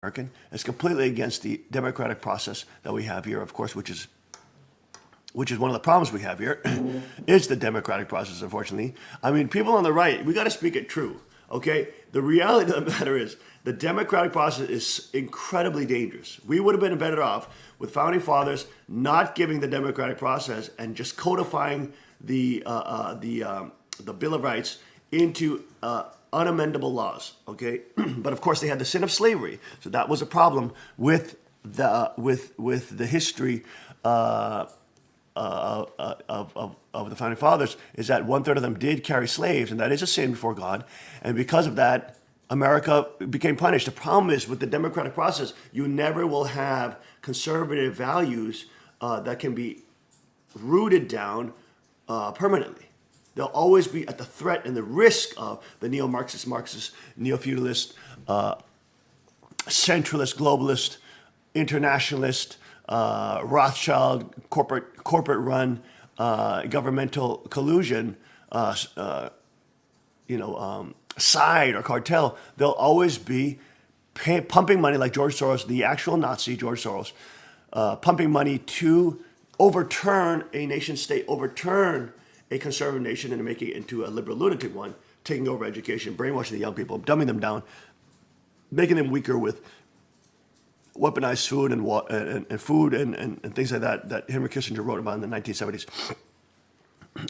American. It's completely against the democratic process that we have here, of course, which is one of the problems we have here, is the democratic process, unfortunately. I mean, people on the right, we got to speak it true, okay? The reality of the matter is the democratic process is incredibly dangerous. We would have been better off with founding fathers not giving the democratic process and just codifying the Bill of Rights into unamendable laws, okay? But of course, they had the sin of slavery, so that was a problem with the history of the founding fathers, is that 1/3 of them did carry slaves, and that is a sin before God. And because of that, America became punished. The problem is with the democratic process, you never will have conservative values that can be rooted down permanently. They'll always be at the threat and the risk of the neo-Marxist, Marxist, neo-feudalist, centralist, globalist, internationalist, Rothschild, corporate-run governmental collusion, side or cartel. They'll always be pumping money like George Soros, the actual Nazi George Soros, pumping money to overturn a nation state, overturn a conservative nation and make it into a liberal lunatic one, taking over education, brainwashing the young people, dumbing them down, making them weaker with weaponized food and things like that Henry Kissinger wrote about in the 1970s.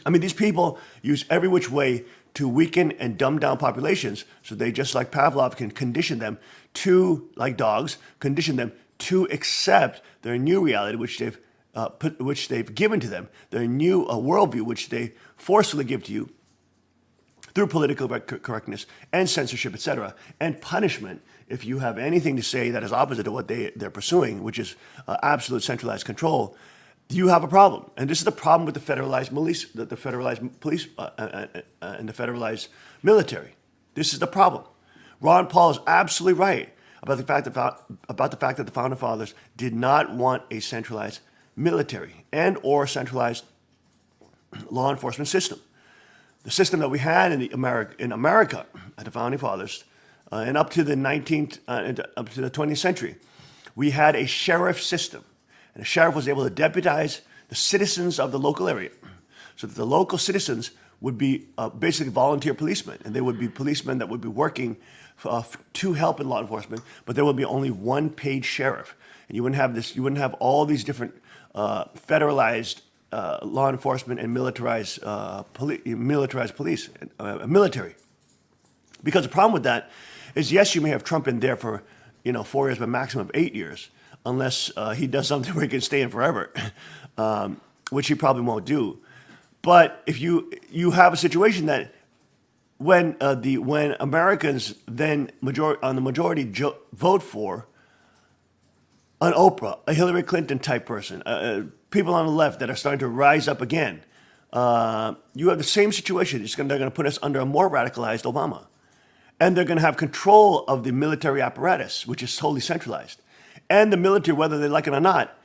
I mean, these people use every which way to weaken and dumb down populations, so they, just like Pavlov, can condition them to, like dogs, condition them to accept their new reality, which they've given to them, their new worldview, which they forcefully give to you through political correctness and censorship, etc., and punishment if you have anything to say that is opposite to what they're pursuing, which is absolute centralized control. You have a problem, and this is the problem with the federalized police, and the federalized military. This is the problem. Ron Paul is absolutely right about the fact that the founding fathers did not want a centralized military and or centralized law enforcement system. The system that we had in America at the founding fathers and up to the 20th century, we had a sheriff system, and a sheriff was able to deputize the citizens of the local area, so that the local citizens would be basically volunteer policemen, and they would be policemen that would be working to help in law enforcement, but there would be only one paid sheriff, and you wouldn't have all these different federalized law enforcement and militarized police, military. Because the problem with that is, yes, you may have Trump in there for 4 years, but maximum of 8 years, unless he does something where he can stay in forever, which he probably won't do. But if you have a situation that when Americans then on the majority vote for an Oprah, a Hillary Clinton type person, people on the left that are starting to rise up again, you have the same situation. They're going to put us under a more radicalized Obama. And they're going to have control of the military apparatus, which is totally centralized. And the military, whether they like it or not,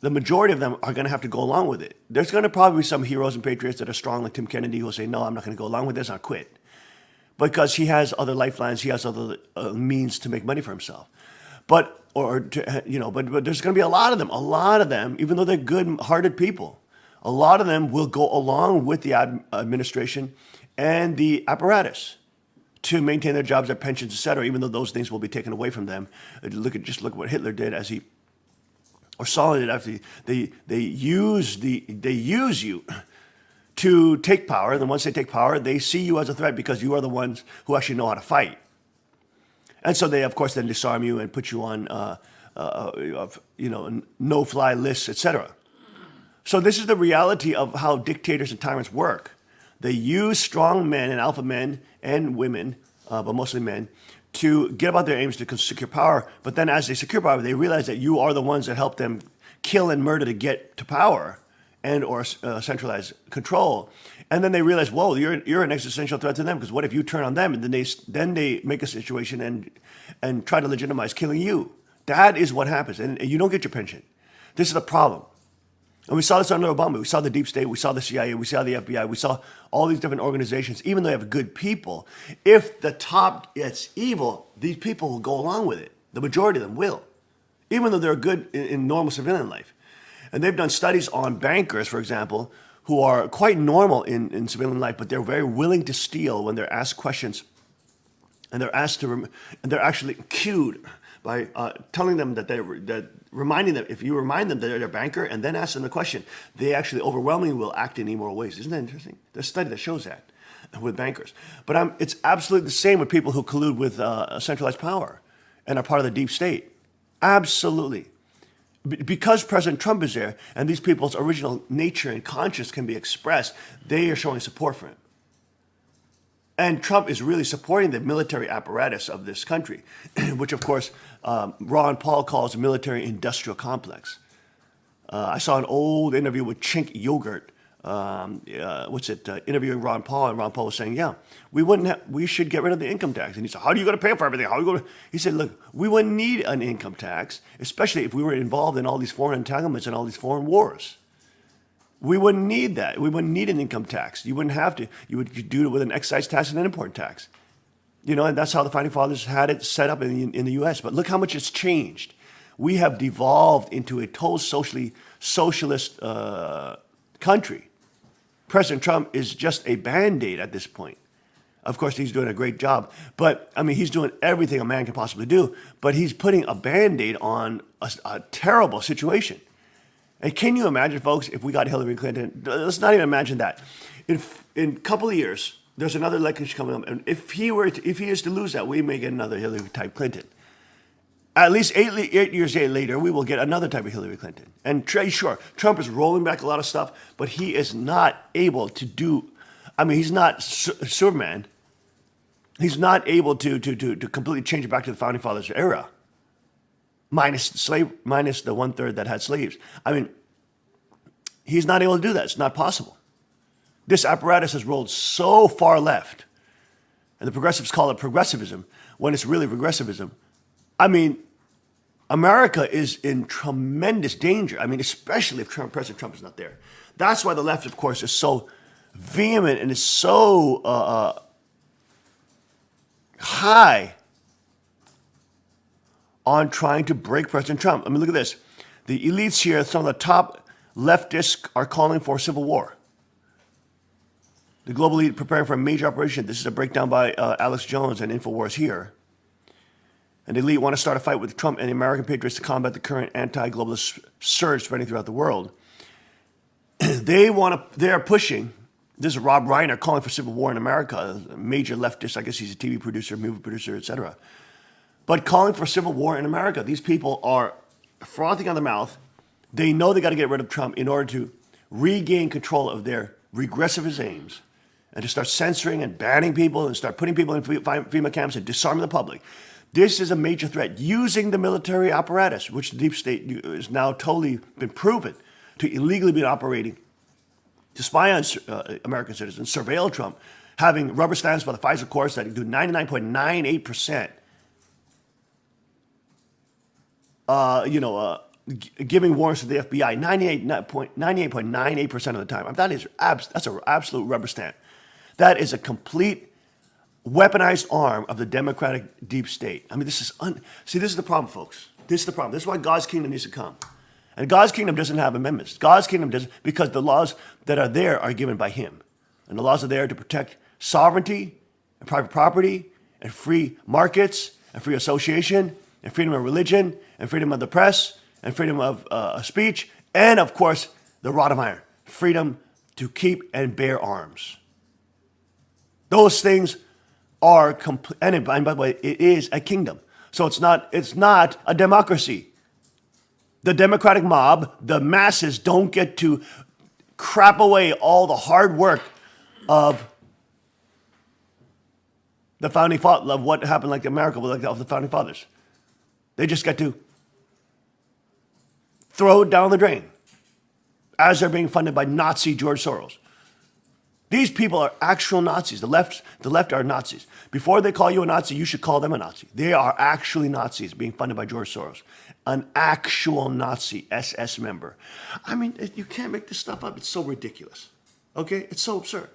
the majority of them are going to have to go along with it. There's going to probably be some heroes and patriots that are strong, like Tim Kennedy, who will say, no, I'm not going to go along with this, I'll quit. Because he has other lifelines, he has other means to make money for himself. But there's going to be a lot of them, even though they're good-hearted people, a lot of them will go along with the administration and the apparatus to maintain their jobs, their pensions, etc., even though those things will be taken away from them. Just look what Hitler did or Stalin did after they use you to take power. And then once they take power, they see you as a threat because you are the ones who actually know how to fight. And so they, of course, then disarm you and put you on, no-fly lists, etc. So this is the reality of how dictators and tyrants work. They use strong men and alpha men and women, but mostly men, to get about their aims to secure power. But then as they secure power, they realize that you are the ones that help them kill and murder to get to power and or centralized control. And then they realize, whoa, you're an existential threat to them, because what if you turn on them? And then they make a situation and try to legitimize killing you. That is what happens. And you don't get your pension. This is the problem. And we saw this under Obama. We saw the deep state. We saw the CIA. We saw the FBI. We saw all these different organizations, even though they have good people. If the top gets evil, these people will go along with it. The majority of them will, even though they're good in normal civilian life. And they've done studies on bankers, for example, who are quite normal in civilian life, but they're very willing to steal when they're asked questions, and they're asked to, and they're actually cued by telling them that reminding them, if you remind them that they're a banker and then ask them the question, they actually overwhelmingly will act in immoral ways. Isn't that interesting? There's a study that shows that with bankers. But it's absolutely the same with people who collude with centralized power and are part of the deep state. Absolutely. Because President Trump is there and these people's original nature and conscience can be expressed, they are showing support for him. And Trump is really supporting the military apparatus of this country, which, of course, Ron Paul calls a military-industrial complex. I saw an old interview with Chink Yogurt, interviewing Ron Paul, and Ron Paul was saying, yeah, we should get rid of the income tax. And he said, how are you going to pay for everything? How are you going to? He said, look, we wouldn't need an income tax, especially if we were involved in all these foreign entanglements and all these foreign wars. We wouldn't need that. We wouldn't need an income tax. You wouldn't have to. You would do it with an excise tax and an import tax. And that's how the Founding Fathers had it set up in the U.S. But look how much it's changed. We have devolved into a total socialist country. President Trump is just a Band-Aid at this point. Of course, he's doing a great job. But, he's doing everything a man can possibly do. But he's putting a Band-Aid on a terrible situation. And can you imagine, folks, if we got Hillary Clinton? Let's not even imagine that. In a couple of years, there's another election coming up, and if he is to lose that, we may get another Hillary type Clinton. At least 8 years later, we will get another type of Hillary Clinton. And sure, Trump is rolling back a lot of stuff, but he is not able to do. He's not Superman. He's not able to completely change it back to the Founding Fathers era. Minus the 1/3 that had slaves. He's not able to do that. It's not possible. This apparatus has rolled so far left, and the progressives call it progressivism when it's really regressivism. America is in tremendous danger. Especially if President Trump is not there. That's why the left, of course, is so vehement and is so high on trying to break President Trump. Look at this. The elites here, some of the top leftists are calling for a civil war. The global elite preparing for a major operation. This is a breakdown by Alex Jones and InfoWars here. And the elite want to start a fight with Trump and the American patriots to combat the current anti-globalist surge spreading throughout the world. They are pushing, this is Rob Reiner calling for civil war in America, a major leftist, I guess he's a TV producer, movie producer, etc. But calling for civil war in America. These people are frothing on the mouth. They know they got to get rid of Trump in order to regain control of their regressivist aims and to start censoring and banning people and start putting people in FEMA camps and disarming the public. This is a major threat, using the military apparatus, which the deep state is now totally been proven to illegally be operating to spy on American citizens, surveil Trump, having rubber stamps by the FISA courts that do 99.98%. Giving warrants to the FBI 98.98% of the time. That's an absolute rubber stamp. That is a complete weaponized arm of the Democratic deep state. This is the problem, folks. This is the problem. This is why God's kingdom needs to come. And God's kingdom doesn't have amendments. God's kingdom doesn't, because the laws that are there are given by Him. And the laws are there to protect sovereignty and private property and free markets and free association and freedom of religion and freedom of the press and freedom of speech and, of course, the rod of iron, freedom to keep and bear arms. Those things are complete. And by the way, it is a kingdom. So it's not a democracy. The democratic mob, the masses, don't get to crap away all the hard work of the founding fathers, of what happened like America, of the founding fathers. They just get to throw it down the drain as they're being funded by Nazi George Soros. These people are actual Nazis. The left are Nazis. Before they call you a Nazi, you should call them a Nazi. They are actually Nazis being funded by George Soros. An actual Nazi SS member. You can't make this stuff up. It's so ridiculous. Okay? It's so absurd.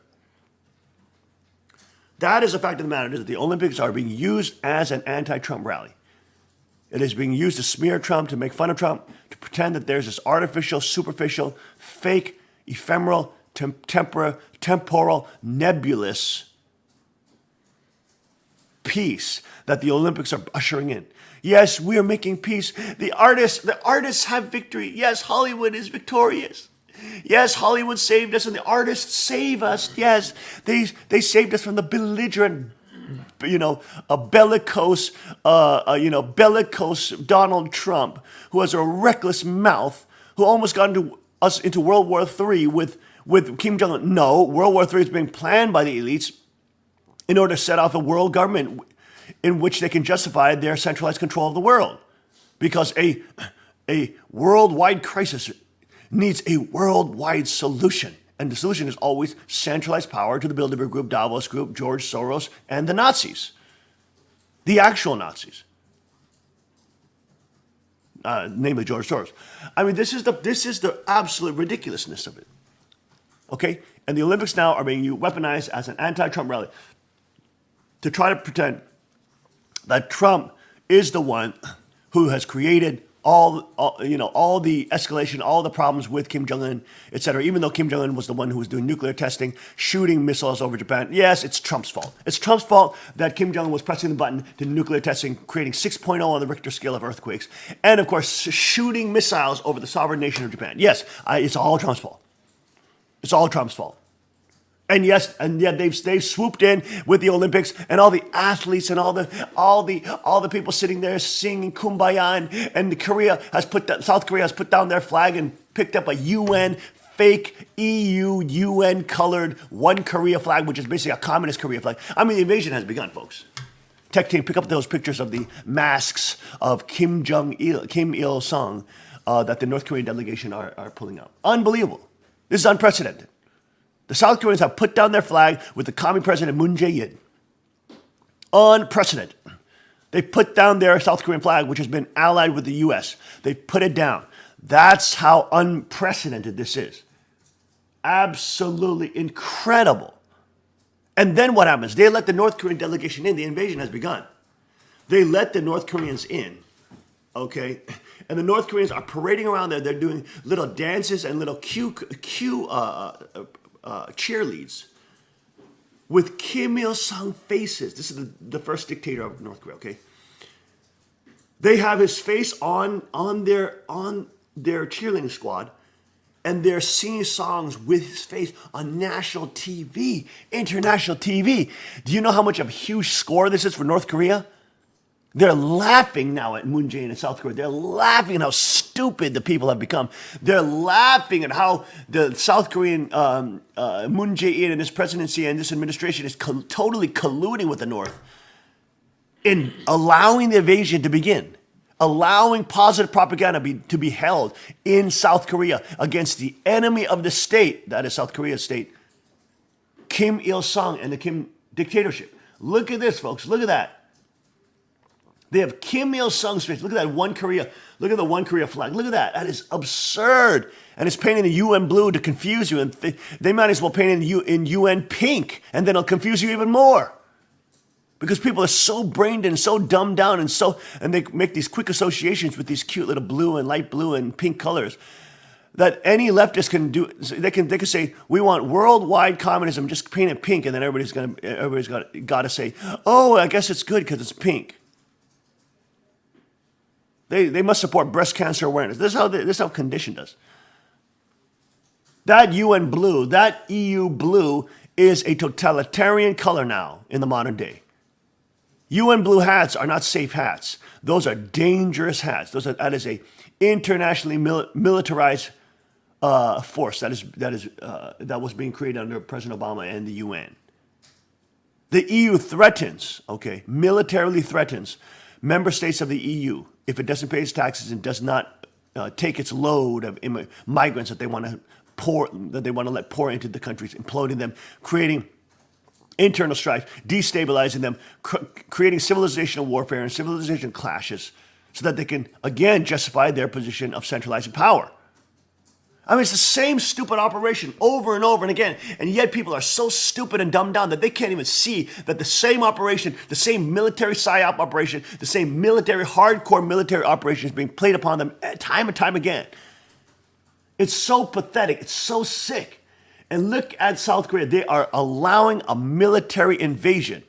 That is a fact of the matter, is that the Olympics are being used as an anti-Trump rally. It is being used to smear Trump, to make fun of Trump, to pretend that there's this artificial, superficial, fake, ephemeral, temporal, nebulous peace that the Olympics are ushering in. Yes, we are making peace. The artists have victory. Yes, Hollywood is victorious. Yes, Hollywood saved us and the artists save us. Yes, they saved us from the belligerent, a bellicose Donald Trump, who has a reckless mouth, who almost got us into World War III with Kim Jong-un. No, World War III is being planned by the elites in order to set off a world government in which they can justify their centralized control of the world. Because a worldwide crisis needs a worldwide solution. And the solution is always centralized power to the Bilderberg Group, Davos Group, George Soros, and the Nazis. The actual Nazis. Namely George Soros. I mean, this is the absolute ridiculousness of it. Okay? And the Olympics now are being weaponized as an anti-Trump rally to try to pretend that Trump is the one who has created all the escalation, all the problems with Kim Jong-un, et cetera, even though Kim Jong-un was the one who was doing nuclear testing, shooting missiles over Japan. Yes, it's Trump's fault. It's Trump's fault that Kim Jong-un was pressing the button to nuclear testing, creating 6.0 on the Richter scale of earthquakes, and of course, shooting missiles over the sovereign nation of Japan. Yes, it's all Trump's fault. It's all Trump's fault. And yes, and yet they've swooped in with the Olympics and all the athletes and all the people sitting there singing Kumbaya, and South Korea has put down their flag and picked up a UN fake EU UN colored One Korea flag, which is basically a communist Korea flag. I mean, the invasion has begun, folks. Tech team, pick up those pictures of the masks of Kim Il Sung that the North Korean delegation are pulling out. Unbelievable. This is unprecedented. The South Koreans have put down their flag with the commie president Moon Jae-in. Unprecedented. They put down their South Korean flag, which has been allied with the U.S. They put it down. That's how unprecedented this is. Absolutely incredible. And then what happens? They let the North Korean delegation in. The invasion has begun. They let the North Koreans in, okay? And the North Koreans are parading around there. They're doing little dances and little cheerleads with Kim Il-sung faces. This is the first dictator of North Korea, okay? They have his face on their cheerleading squad, and they're singing songs with his face on national TV, international TV. Do you know how much of a huge score this is for North Korea? They're laughing now at Moon Jae-in in South Korea. They're laughing at how stupid the people have become. They're laughing at how the South Korean Moon Jae-in and his presidency and this administration is totally colluding with the North in allowing the invasion to begin, allowing positive propaganda to be held in South Korea against the enemy of the state, that is South Korea's state, Kim Il-sung and the Kim dictatorship. Look at this, folks. Look at that. They have Kim Il-sung's face. Look at that One Korea. Look at the One Korea flag. Look at that. That is absurd. And it's painted in UN blue to confuse you. And they might as well paint it in UN pink, and then it'll confuse you even more. Because people are so brained and so dumbed down and they make these quick associations with these cute little blue and light blue and pink colors that any leftist can do. They can say, we want worldwide communism, just paint it pink, and then everybody's got to say, oh, I guess it's good because it's pink. They must support breast cancer awareness. This is how conditioned us. That UN blue, that EU blue is a totalitarian color now in the modern day. UN blue hats are not safe hats. Those are dangerous hats. That is a internationally militarized force that was being created under President Obama and the UN. The EU threatens, militarily threatens member states of the EU if it doesn't pay its taxes and does not take its load of migrants that they want to let pour into the countries, imploding them, creating internal strife, destabilizing them, creating civilizational warfare and civilization clashes, so that they can again justify their position of centralizing power. I mean, it's the same stupid operation over and over and again. And yet people are so stupid and dumbed down that they can't even see that the same operation, the same military psyop operation, the same military, hardcore military operation is being played upon them time and time again. It's so pathetic. It's so sick. And look at South Korea. They are allowing a military invasion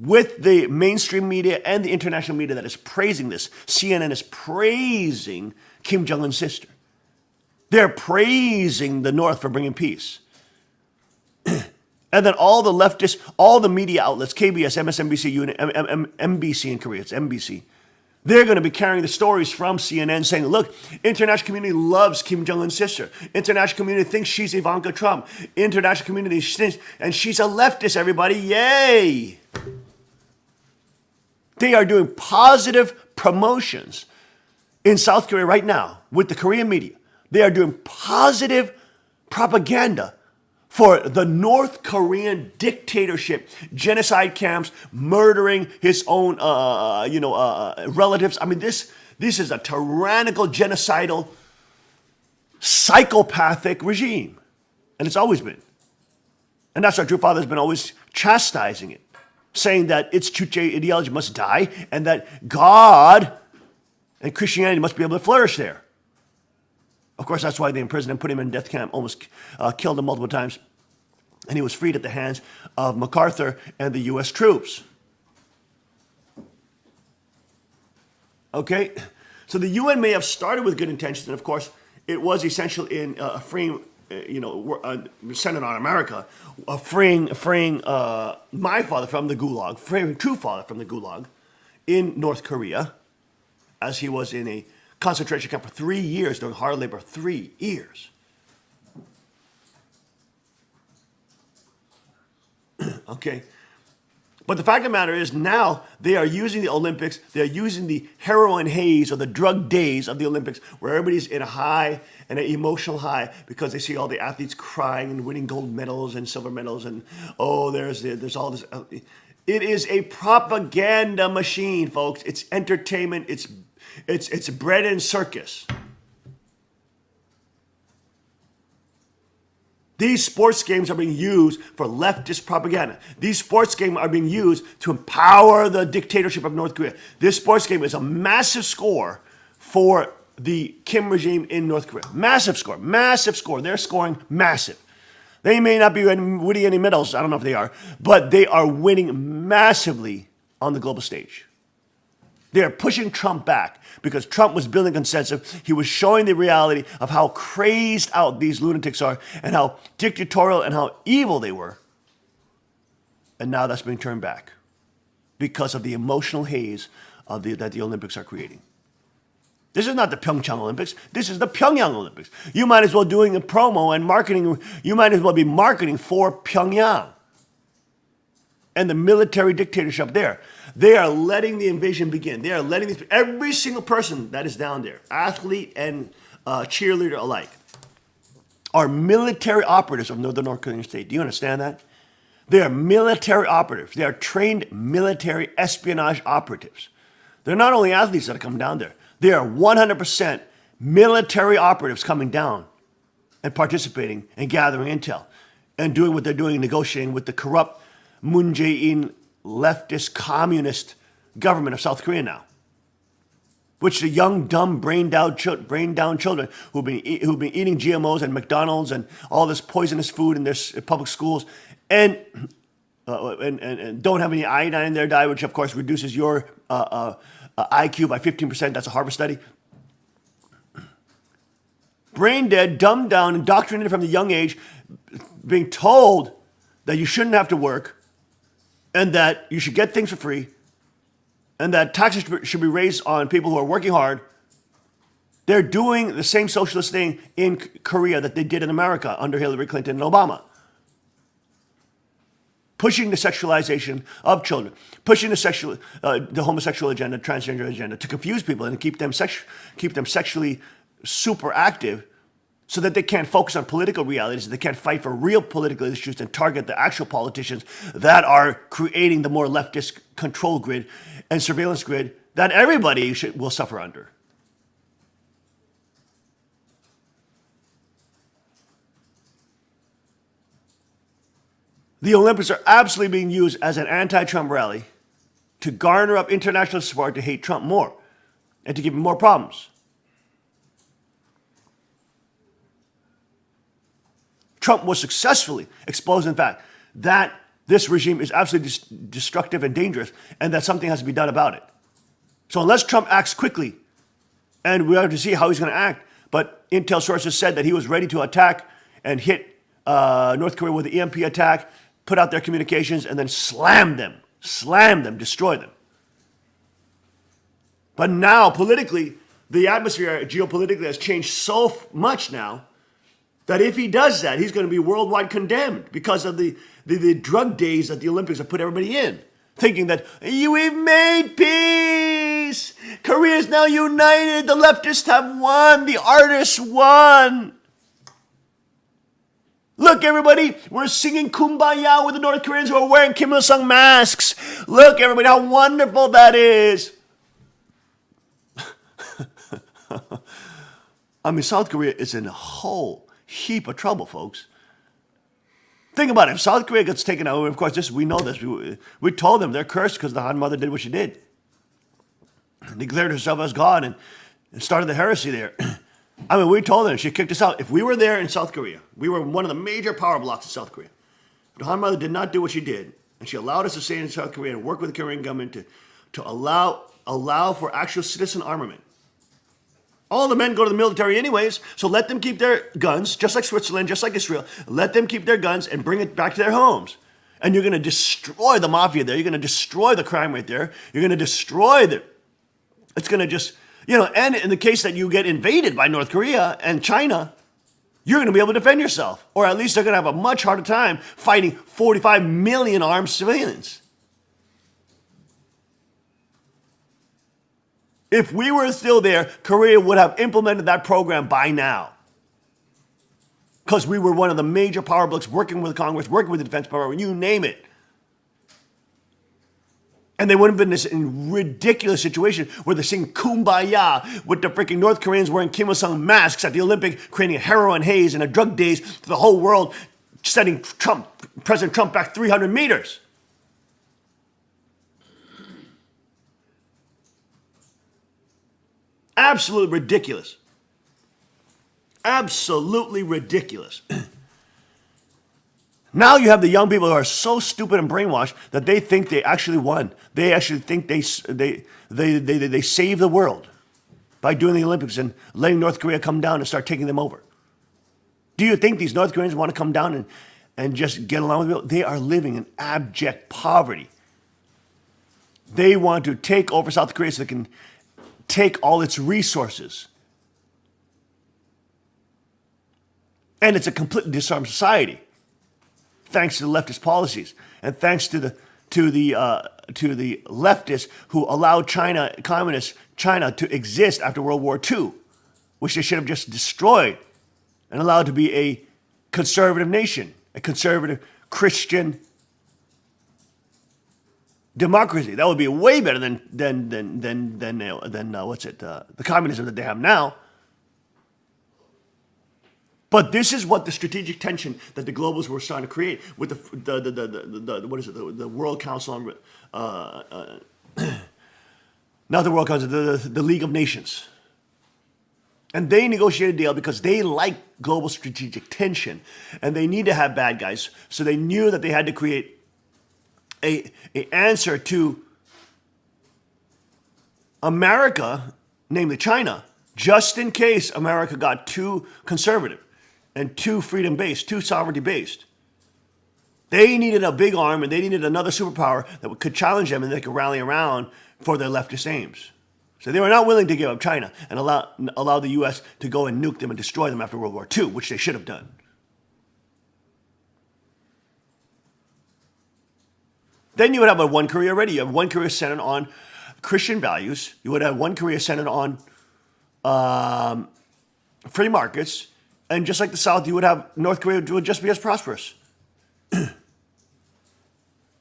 with the mainstream media and the international media that is praising this. CNN is praising Kim Jong-un's sister. They're praising the North for bringing peace. And then all the leftists, all the media outlets, KBS, MSNBC, MBC in Korea, it's MBC, they're going to be carrying the stories from CNN saying, look, international community loves Kim Jong-un's sister. International community thinks she's Ivanka Trump. International community thinks, and she's a leftist, everybody. Yay! They are doing positive promotions in South Korea right now with the Korean media. They are doing positive propaganda for the North Korean dictatorship, genocide camps, murdering his own, relatives. I mean, this is a tyrannical, genocidal, psychopathic regime, and it's always been. And that's why True Father has been always chastising it, saying that its Chuche ideology must die, and that God and Christianity must be able to flourish there. Of course, that's why they imprisoned him, put him in a death camp, almost killed him multiple times. And he was freed at the hands of MacArthur and the U.S. troops. Okay? So the UN may have started with good intentions, and of course, it was essential in freeing, centered on America, freeing my father from the Gulag, freeing True Father from the Gulag in North Korea, as he was in a concentration camp for 3 years doing hard labor. 3 years. Okay. But the fact of the matter is now they are using the Olympics, they are using the heroin haze or the drug days of the Olympics where everybody's in a high and an emotional high because they see all the athletes crying and winning gold medals and silver medals and there's all this. It is a propaganda machine, folks. It's entertainment. It's bread and circus. These sports games are being used for leftist propaganda. These sports games are being used to empower the dictatorship of North Korea. This sports game is a massive score for the Kim regime in North Korea. Massive score, massive score. They're scoring massive. They may not be winning any medals, I don't know if they are, but they are winning massively on the global stage. They are pushing Trump back because Trump was building consensus. He was showing the reality of how crazed out these lunatics are and how dictatorial and how evil they were. And now that's being turned back because of the emotional haze of that the Olympics are creating. This is not the Pyeongchang Olympics. This is the Pyongyang Olympics. You might as well doing a promo and marketing. You might as well be marketing for Pyongyang and the military dictatorship there. They are letting the invasion begin. They are letting every single person that is down there, athlete and cheerleader alike, are military operatives of the North Korean state. Do you understand that? They are military operatives. They are trained military espionage operatives. They're not only athletes that are coming down there. They are 100% military operatives coming down and participating and gathering intel and doing what they're doing, negotiating with the corrupt Moon Jae-in leftist communist government of South Korea now, which the young, dumb, brain-down children who've been eating GMOs and McDonald's and all this poisonous food in their public schools and don't have any iodine in their diet, which of course reduces your IQ by 15%. That's a Harvard study. Brain dead, dumbed down, indoctrinated from the young age, being told that you shouldn't have to work, and that you should get things for free, and that taxes should be raised on people who are working hard. They're doing the same socialist thing in Korea that they did in America under Hillary Clinton and Obama. Pushing the sexualization of children, pushing the homosexual agenda, transgender agenda to confuse people and keep them sexually super active so that they can't focus on political realities, they can't fight for real political issues and target the actual politicians that are creating the more leftist control grid and surveillance grid that everybody will suffer under. The Olympics are absolutely being used as an anti-Trump rally to garner up international support to hate Trump more and to give him more problems. Trump was successfully exposed, in fact, that this regime is absolutely destructive and dangerous, and that something has to be done about it. So unless Trump acts quickly, and we have to see how he's going to act, but intel sources said that he was ready to attack and hit North Korea with the EMP attack, put out their communications, and then slam them, destroy them. But now, politically, the atmosphere geopolitically has changed so much now that if he does that, he's going to be worldwide condemned because of the drug days that the Olympics have put everybody in, thinking that we've made peace. Korea is now united. The leftists have won. The artists won. Look, everybody, we're singing Kumbaya with the North Koreans who are wearing Kim Il-sung masks. Look, everybody, how wonderful that is. I mean, South Korea is in a whole heap of trouble, folks. Think about it. If South Korea gets taken out, of course, we know this. We told them they're cursed because the Han mother did what she did. Declared herself as God and started the heresy there. I mean, we told them, she kicked us out. If we were there in South Korea, we were one of the major power blocks in South Korea. If the Han mother did not do what she did, and she allowed us to stay in South Korea and work with the Korean government to allow for actual citizen armament. All the men go to the military anyways, so let them keep their guns, just like Switzerland, just like Israel. Let them keep their guns and bring it back to their homes. And you're going to destroy the mafia there. You're going to destroy the crime right there. You're going to destroy it's going to just, and in the case that you get invaded by North Korea and China, you're going to be able to defend yourself. Or at least they're going to have a much harder time fighting 45 million armed civilians. If we were still there, Korea would have implemented that program by now. Because we were one of the major power blocks working with Congress, working with the Defense Department, you name it. And they wouldn't have been in this ridiculous situation where they're singing Kumbaya with the freaking North Koreans wearing Kim Il-sung masks at the Olympic, creating a heroin haze and a drug daze to the whole world, sending President Trump back 300 meters. Absolutely ridiculous. Absolutely ridiculous. Now you have the young people who are so stupid and brainwashed that they think they actually won. They actually think they saved the world by doing the Olympics and letting North Korea come down and start taking them over. Do you think these North Koreans want to come down and just get along with people? They are living in abject poverty. They want to take over South Korea so they can take all its resources. And it's a completely disarmed society, thanks to the leftist policies and thanks to the leftists who allowed communist China to exist after World War II, which they should have just destroyed and allowed to be a conservative nation, a conservative Christian democracy. That would be way better than the communism that they have now. But this is what the strategic tension that the globals were starting to create with the World Council on not the World Council, the League of Nations. And they negotiated a deal because they like global strategic tension and they need to have bad guys. So they knew that they had to create a answer to America, namely China, just in case America got too conservative and too freedom-based, too sovereignty-based. They needed a big arm and they needed another superpower that could challenge them and they could rally around for their leftist aims. So they were not willing to give up China and allow the U.S. to go and nuke them and destroy them after World War II, which they should have done. Then you would have a one Korea already. You have one Korea centered on Christian values. You would have one Korea centered on free markets. And just like the South, you would have North Korea would just be as prosperous.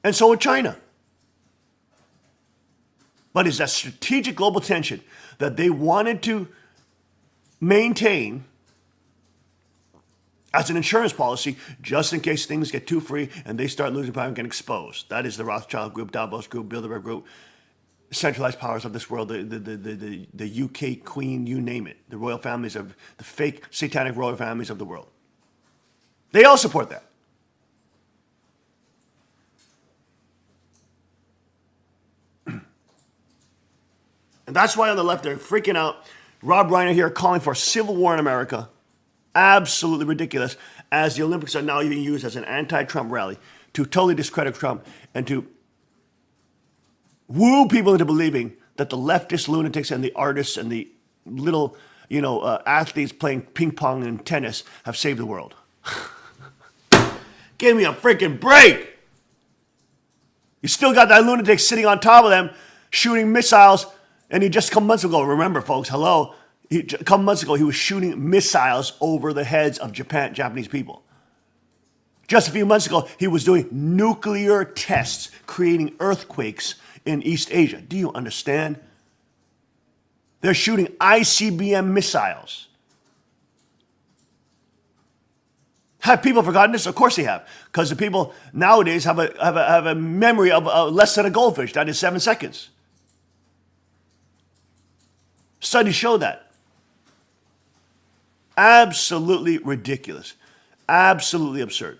And so would China. But it's that strategic global tension that they wanted to maintain as an insurance policy, just in case things get too free and they start losing power and get exposed. That is the Rothschild Group, Davos Group, Bilderberg Group, centralized powers of this world, the UK Queen, you name it, the royal families of the fake satanic royal families of the world. They all support that. And that's why on the left they're freaking out. Rob Reiner here calling for civil war in America. Absolutely ridiculous, as the Olympics are now being used as an anti-Trump rally to totally discredit Trump and to woo people into believing that the leftist lunatics and the artists and the little, athletes playing ping pong and tennis have saved the world. Give me a freaking break. You still got that lunatic sitting on top of them, shooting missiles, and he just a couple months ago, remember folks, hello, a couple months ago he was shooting missiles over the heads of Japanese people. Just a few months ago, he was doing nuclear tests, creating earthquakes in East Asia. Do you understand? They're shooting ICBM missiles. Have people forgotten this? Of course they have, because the people nowadays have a memory of less than a goldfish. That is 7 seconds. Studies show that. Absolutely ridiculous. Absolutely absurd.